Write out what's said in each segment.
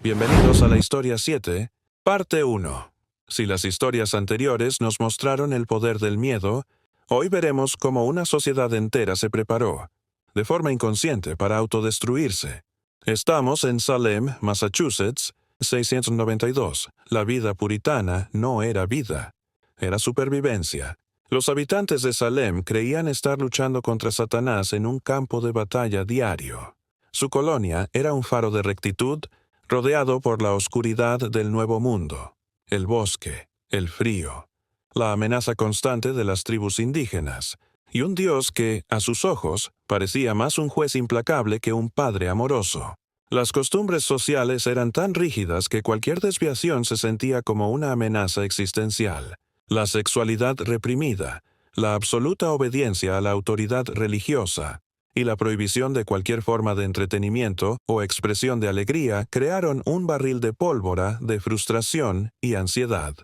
Bienvenidos a la historia 7, parte 1. Si las historias anteriores nos mostraron el poder del miedo, hoy veremos cómo una sociedad entera se preparó, de forma inconsciente, para autodestruirse. Estamos en Salem, Massachusetts, 692. La vida puritana no era vida, era supervivencia. Los habitantes de Salem creían estar luchando contra Satanás en un campo de batalla diario. Su colonia era un faro de rectitud, rodeado por la oscuridad del Nuevo Mundo, el bosque, el frío, la amenaza constante de las tribus indígenas, y un Dios que, a sus ojos, parecía más un juez implacable que un padre amoroso. Las costumbres sociales eran tan rígidas que cualquier desviación se sentía como una amenaza existencial. La sexualidad reprimida, la absoluta obediencia a la autoridad religiosa, y la prohibición de cualquier forma de entretenimiento o expresión de alegría crearon un barril de pólvora de frustración y ansiedad.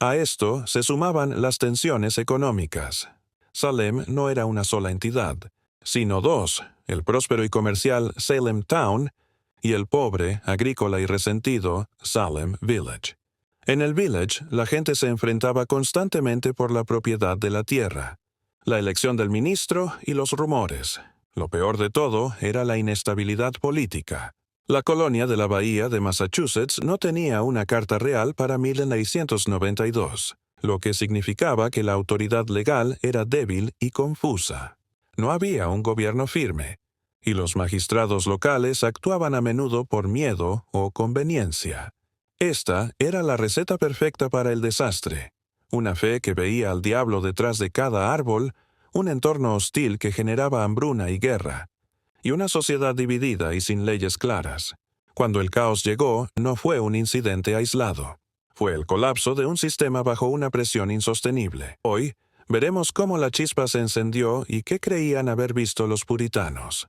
A esto se sumaban las tensiones económicas. Salem no era una sola entidad, sino dos, el próspero y comercial Salem Town y el pobre, agrícola y resentido Salem Village. En el Village, la gente se enfrentaba constantemente por la propiedad de la tierra, la elección del ministro y los rumores. Lo peor de todo era la inestabilidad política. La colonia de la Bahía de Massachusetts no tenía una carta real para 1692, lo que significaba que la autoridad legal era débil y confusa. No había un gobierno firme, y los magistrados locales actuaban a menudo por miedo o conveniencia. Esta era la receta perfecta para el desastre. Una fe que veía al diablo detrás de cada árbol, un entorno hostil que generaba hambruna y guerra, y una sociedad dividida y sin leyes claras. Cuando el caos llegó, no fue un incidente aislado. Fue el colapso de un sistema bajo una presión insostenible. Hoy, veremos cómo la chispa se encendió y qué creían haber visto los puritanos.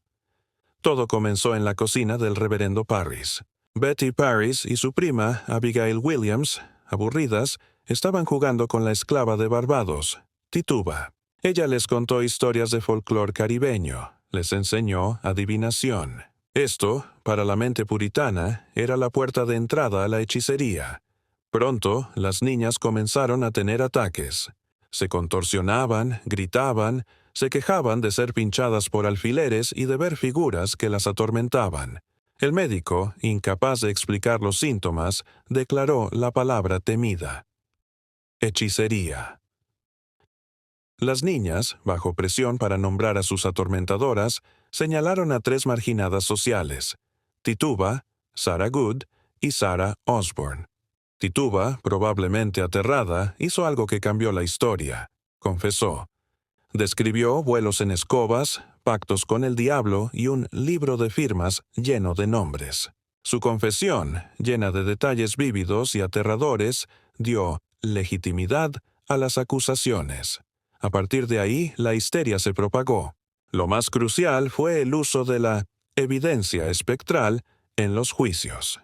Todo comenzó en la cocina del reverendo Parris. Betty Parris y su prima, Abigail Williams, aburridas, estaban jugando con la esclava de Barbados, Tituba. Ella les contó historias de folclore caribeño, les enseñó adivinación. Esto, para la mente puritana, era la puerta de entrada a la hechicería. Pronto, las niñas comenzaron a tener ataques. Se contorsionaban, gritaban, se quejaban de ser pinchadas por alfileres y de ver figuras que las atormentaban. El médico, incapaz de explicar los síntomas, declaró la palabra temida: hechicería. Las niñas, bajo presión para nombrar a sus atormentadoras, señalaron a tres marginadas sociales: Tituba, Sarah Good y Sarah Osborne. Tituba, probablemente aterrada, hizo algo que cambió la historia. Confesó. Describió vuelos en escobas, pactos con el diablo y un libro de firmas lleno de nombres. Su confesión, llena de detalles vívidos y aterradores, dio legitimidad a las acusaciones. A partir de ahí, la histeria se propagó. Lo más crucial fue el uso de la evidencia espectral en los juicios.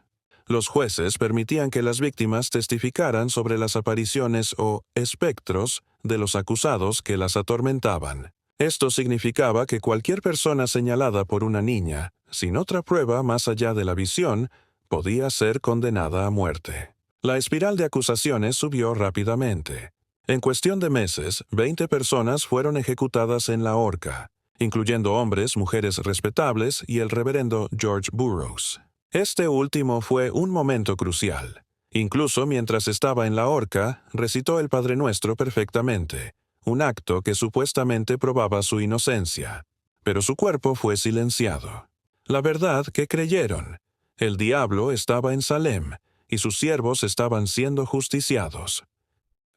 Los jueces permitían que las víctimas testificaran sobre las apariciones o espectros de los acusados que las atormentaban. Esto significaba que cualquier persona señalada por una niña, sin otra prueba más allá de la visión, podía ser condenada a muerte. La espiral de acusaciones subió rápidamente. En cuestión de meses, 20 personas fueron ejecutadas en la horca, incluyendo hombres, mujeres respetables y el reverendo George Burroughs. Este último fue un momento crucial. Incluso mientras estaba en la horca, recitó el Padre Nuestro perfectamente, un acto que supuestamente probaba su inocencia. Pero su cuerpo fue silenciado. La verdad que creyeron: el diablo estaba en Salem, y sus siervos estaban siendo justiciados.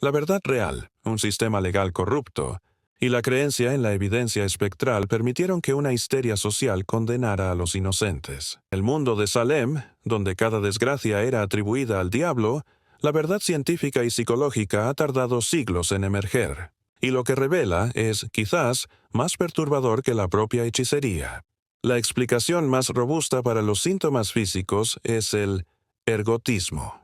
La verdad real, un sistema legal corrupto, y la creencia en la evidencia espectral permitieron que una histeria social condenara a los inocentes. En el mundo de Salem, donde cada desgracia era atribuida al diablo, la verdad científica y psicológica ha tardado siglos en emerger, y lo que revela es, quizás, más perturbador que la propia hechicería. La explicación más robusta para los síntomas físicos es el ergotismo.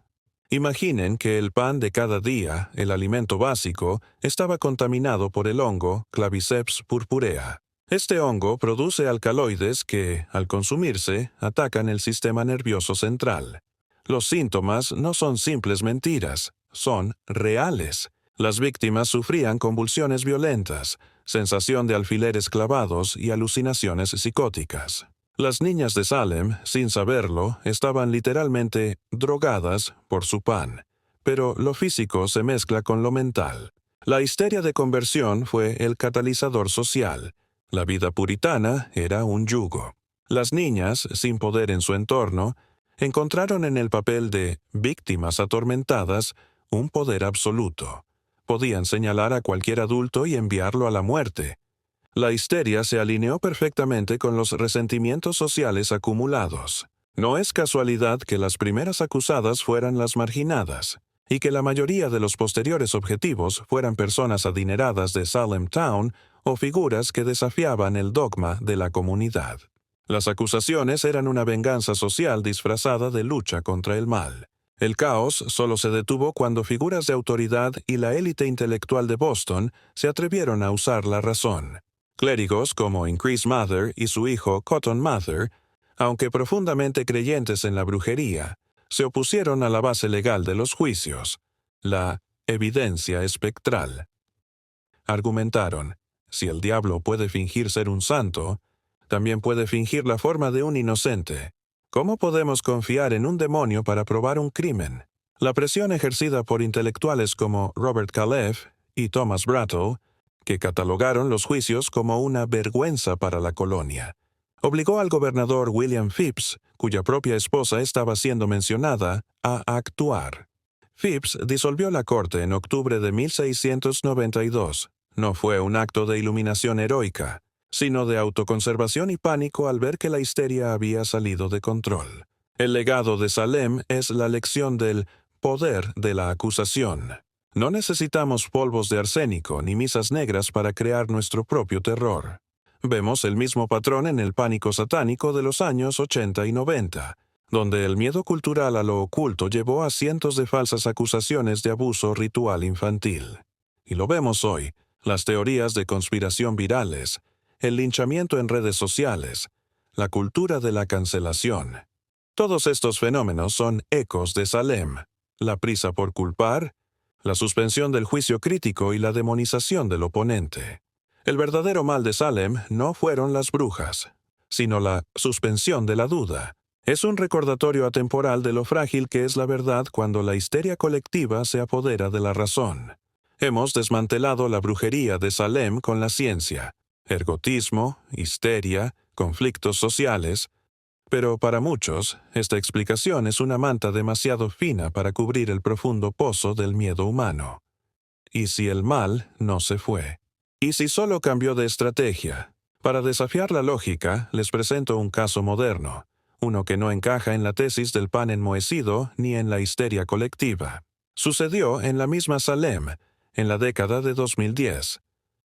Imaginen que el pan de cada día, el alimento básico, estaba contaminado por el hongo Claviceps purpurea. Este hongo produce alcaloides que, al consumirse, atacan el sistema nervioso central. Los síntomas no son simples mentiras, son reales. Las víctimas sufrían convulsiones violentas, sensación de alfileres clavados y alucinaciones psicóticas. Las niñas de Salem, sin saberlo, estaban literalmente drogadas por su pan. Pero lo físico se mezcla con lo mental. La histeria de conversión fue el catalizador social. La vida puritana era un yugo. Las niñas, sin poder en su entorno, encontraron en el papel de víctimas atormentadas un poder absoluto. Podían señalar a cualquier adulto y enviarlo a la muerte. La histeria se alineó perfectamente con los resentimientos sociales acumulados. No es casualidad que las primeras acusadas fueran las marginadas, y que la mayoría de los posteriores objetivos fueran personas adineradas de Salem Town o figuras que desafiaban el dogma de la comunidad. Las acusaciones eran una venganza social disfrazada de lucha contra el mal. El caos solo se detuvo cuando figuras de autoridad y la élite intelectual de Boston se atrevieron a usar la razón. Clérigos como Increase Mather y su hijo Cotton Mather, aunque profundamente creyentes en la brujería, se opusieron a la base legal de los juicios, la evidencia espectral. Argumentaron, si el diablo puede fingir ser un santo, también puede fingir la forma de un inocente. ¿Cómo podemos confiar en un demonio para probar un crimen? La presión ejercida por intelectuales como Robert Califf y Thomas Brattle, que catalogaron los juicios como una vergüenza para la colonia, obligó al gobernador William Phips, cuya propia esposa estaba siendo mencionada, a actuar. Phips disolvió la corte en octubre de 1692. No fue un acto de iluminación heroica, sino de autoconservación y pánico al ver que la histeria había salido de control. El legado de Salem es la lección del poder de la acusación. No necesitamos polvos de arsénico ni misas negras para crear nuestro propio terror. Vemos el mismo patrón en el pánico satánico de los años 80 y 90, donde el miedo cultural a lo oculto llevó a cientos de falsas acusaciones de abuso ritual infantil. Y lo vemos hoy, las teorías de conspiración virales, el linchamiento en redes sociales, la cultura de la cancelación. Todos estos fenómenos son ecos de Salem, la prisa por culpar, la suspensión del juicio crítico y la demonización del oponente. El verdadero mal de Salem no fueron las brujas, sino la suspensión de la duda. Es un recordatorio atemporal de lo frágil que es la verdad cuando la histeria colectiva se apodera de la razón. Hemos desmantelado la brujería de Salem con la ciencia, ergotismo, histeria, conflictos sociales, pero para muchos, esta explicación es una manta demasiado fina para cubrir el profundo pozo del miedo humano. ¿Y si el mal no se fue? ¿Y si solo cambió de estrategia? Para desafiar la lógica, les presento un caso moderno, uno que no encaja en la tesis del pan enmohecido ni en la histeria colectiva. Sucedió en la misma Salem, en la década de 2010.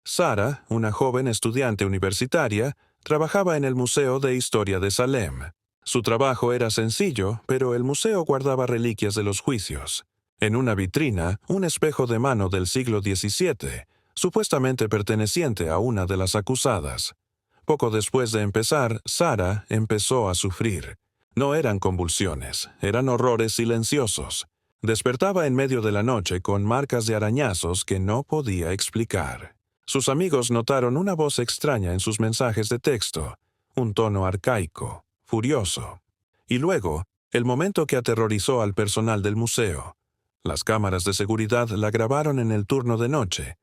Sarah, una joven estudiante universitaria, trabajaba en el Museo de Historia de Salem. Su trabajo era sencillo, pero el museo guardaba reliquias de los juicios. En una vitrina, un espejo de mano del siglo XVII, supuestamente perteneciente a una de las acusadas. Poco después de empezar, Sarah empezó a sufrir. No eran convulsiones, eran horrores silenciosos. Despertaba en medio de la noche con marcas de arañazos que no podía explicar. Sus amigos notaron una voz extraña en sus mensajes de texto, un tono arcaico, furioso. Y luego, el momento que aterrorizó al personal del museo. Las cámaras de seguridad la grabaron en el turno de noche.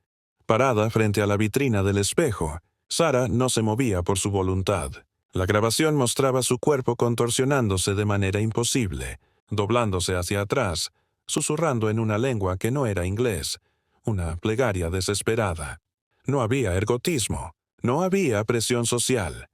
Parada frente a la vitrina del espejo, Sarah no se movía por su voluntad. La grabación mostraba su cuerpo contorsionándose de manera imposible, doblándose hacia atrás, susurrando en una lengua que no era inglés, una plegaria desesperada. No había ergotismo, no había presión social.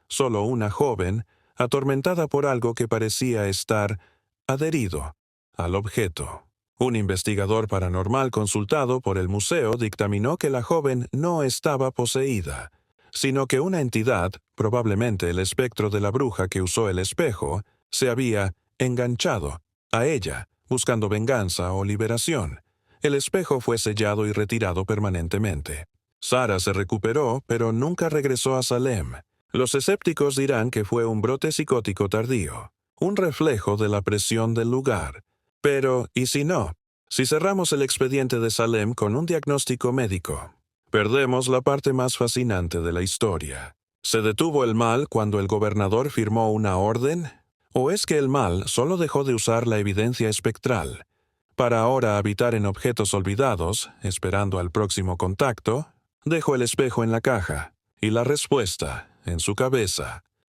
Solo una joven, atormentada por algo que parecía estar adherido al objeto. Un investigador paranormal consultado por el museo dictaminó que la joven no estaba poseída, sino que una entidad, probablemente el espectro de la bruja que usó el espejo, se había enganchado a ella, buscando venganza o liberación. El espejo fue sellado y retirado permanentemente. Sara se recuperó, pero nunca regresó a Salem. Los escépticos dirán que fue un brote psicótico tardío, un reflejo de la presión del lugar. Pero, ¿y si no? Si cerramos el expediente de Salem con un diagnóstico médico, perdemos la parte más fascinante de la historia. ¿Se detuvo el mal cuando el gobernador firmó una orden? ¿O es que el mal solo dejó de usar la evidencia espectral para ahora habitar en objetos olvidados, esperando al próximo contacto? Dejó el espejo en la caja y la respuesta en su cabeza.